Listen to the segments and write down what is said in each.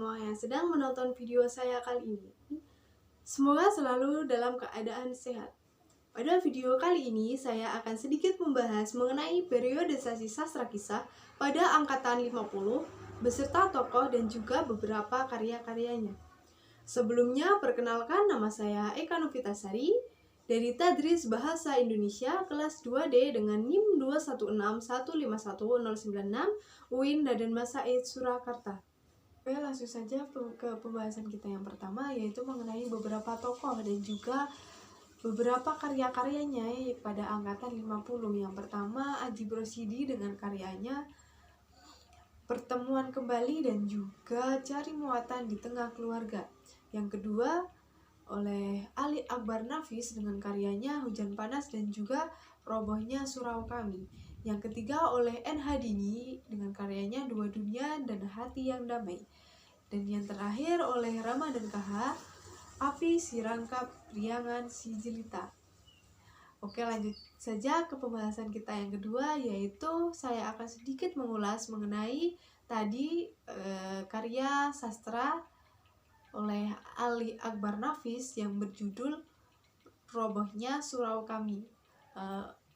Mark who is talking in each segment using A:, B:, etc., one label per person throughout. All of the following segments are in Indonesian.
A: semua yang sedang menonton video saya kali ini. Semoga selalu dalam keadaan sehat. Pada video kali ini, saya akan sedikit membahas mengenai periodisasi sastra kisah pada angkatan 50, beserta tokoh dan juga beberapa karya-karyanya. Sebelumnya, perkenalkan nama saya Eka Novitasari dari Tadris Bahasa Indonesia kelas 2D dengan NIM 216151096 UIN Raden Said Surakarta. Oke, langsung saja ke pembahasan kita yang pertama, yaitu mengenai beberapa tokoh dan juga beberapa karya-karyanya pada angkatan 50. Yang pertama, Adib Rosidi dengan karyanya Pertemuan Kembali dan juga Cari Muatan di Tengah Keluarga. Yang kedua, oleh Ali Akbar Nafis dengan karyanya Hujan Panas dan juga Robohnya Surau Kami. Yang ketiga, oleh N. Hadini dengan karyanya Dua Dunia dan Hati yang Damai. Dan yang terakhir, oleh Rama dan KH, Api Si Rangkap Priangan Si Jelita. Oke, lanjut saja ke pembahasan kita yang kedua, yaitu saya akan sedikit mengulas mengenai tadi karya sastra oleh Ali Akbar Nafis yang berjudul Robohnya Surau Kami.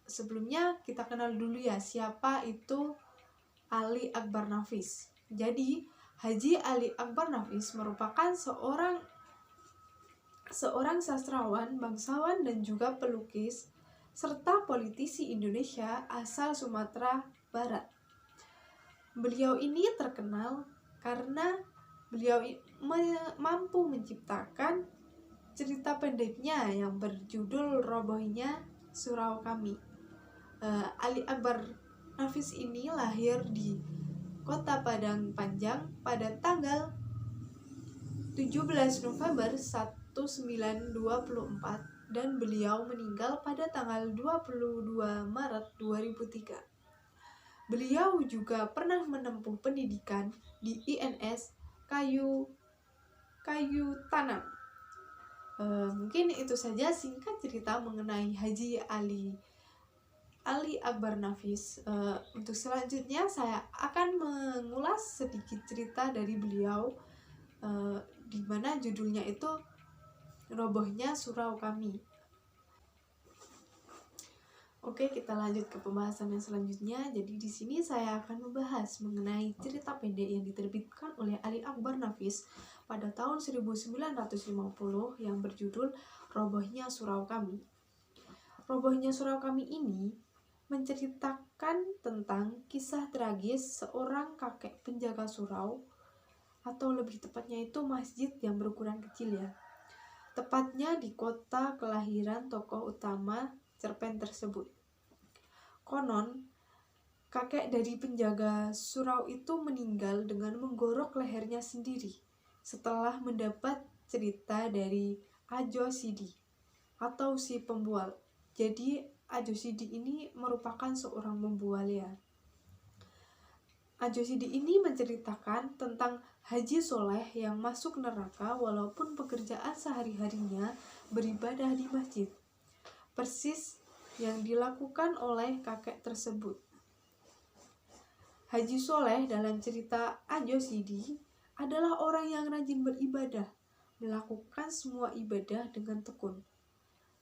A: Sebelumnya kita kenal dulu ya, siapa itu Ali Akbar Nafis. Jadi Haji Ali Akbar Nafis merupakan seorang sastrawan, bangsawan dan juga pelukis serta politisi Indonesia asal Sumatera Barat. Beliau ini terkenal karena beliau mampu menciptakan cerita pendeknya yang berjudul Robohnya Surau Kami. Ali Akbar Nafis ini lahir di Kota Padang Panjang pada tanggal 17 November 1924 dan beliau meninggal pada tanggal 22 Maret 2003. Beliau juga pernah menempuh pendidikan di INS Kayu Tanam. Mungkin itu saja singkat cerita mengenai Haji Ali Akbar Nafis. Untuk selanjutnya saya akan mengulas sedikit cerita dari beliau, di mana judulnya itu Robohnya Surau Kami. Oke, kita lanjut ke pembahasan yang selanjutnya. Jadi di sini saya akan membahas mengenai cerita pendek yang diterbitkan oleh Ali Akbar Nafis pada tahun 1950 yang berjudul Robohnya Surau Kami. Robohnya Surau Kami ini menceritakan tentang kisah tragis seorang kakek penjaga surau, atau lebih tepatnya itu masjid yang berukuran kecil ya. Tepatnya di kota kelahiran tokoh utama cerpen tersebut. Konon, kakek dari penjaga surau itu meninggal dengan menggorok lehernya sendiri setelah mendapat cerita dari Ajo Sidi atau si pembual. Jadi Ajo Sidi ini merupakan seorang pembual ya. Ajo Sidi ini menceritakan tentang Haji Soleh yang masuk neraka walaupun pekerjaan sehari-harinya beribadah di masjid. Persis yang dilakukan oleh kakek tersebut. Haji Soleh dalam cerita Ajo Sidi adalah orang yang rajin beribadah, melakukan semua ibadah dengan tekun.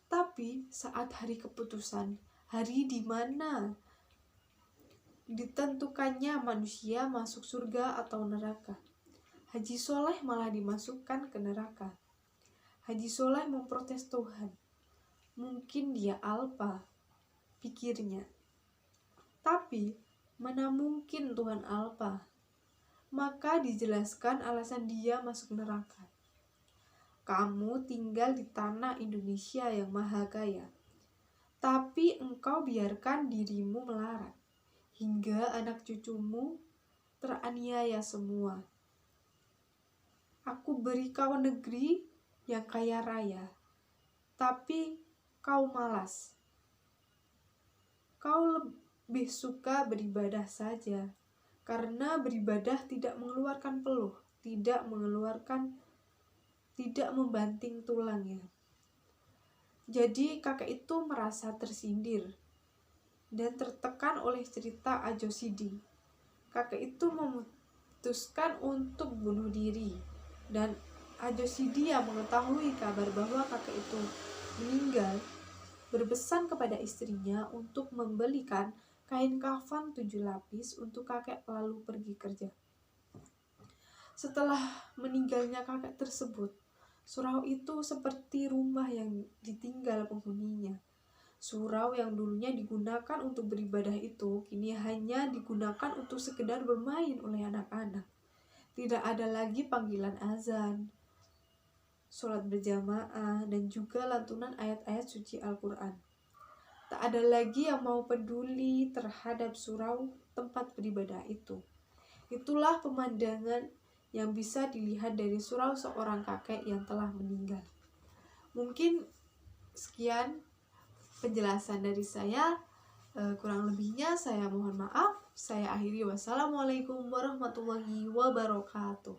A: Tapi saat hari keputusan, hari di mana ditentukannya manusia masuk surga atau neraka, Haji Soleh malah dimasukkan ke neraka. Haji Soleh memprotes Tuhan. Mungkin dia alpa, pikirnya. Tapi, mana mungkin Tuhan alpa? Maka dijelaskan alasan dia masuk neraka. Kamu tinggal di tanah Indonesia yang maha kaya, tapi engkau biarkan dirimu melarat, hingga anak cucumu teraniaya semua. Aku beri kau negeri yang kaya raya, tapi kau malas. Kau lebih suka beribadah saja, karena beribadah tidak mengeluarkan peluh, tidak membanting tulangnya. Jadi kakek itu merasa tersindir dan tertekan oleh cerita Ajo Sidi. Kakek itu memutuskan untuk bunuh diri. Dan Ajosidia mengetahui kabar bahwa kakek itu meninggal, berpesan kepada istrinya untuk membelikan kain kafan 7 lapis untuk kakek lalu pergi kerja. Setelah meninggalnya kakek tersebut, surau itu seperti rumah yang ditinggal penghuninya. Surau yang dulunya digunakan untuk beribadah itu kini hanya digunakan untuk sekedar bermain oleh anak-anak. Tidak ada lagi panggilan azan, sholat berjamaah, dan juga lantunan ayat-ayat suci Al-Quran. Tak ada lagi yang mau peduli terhadap surau tempat beribadah itu. Itulah pemandangan yang bisa dilihat dari surau seorang kakek yang telah meninggal. Mungkin sekian penjelasan dari saya, kurang lebihnya saya mohon maaf. Saya akhiri, wassalamualaikum warahmatullahi wabarakatuh.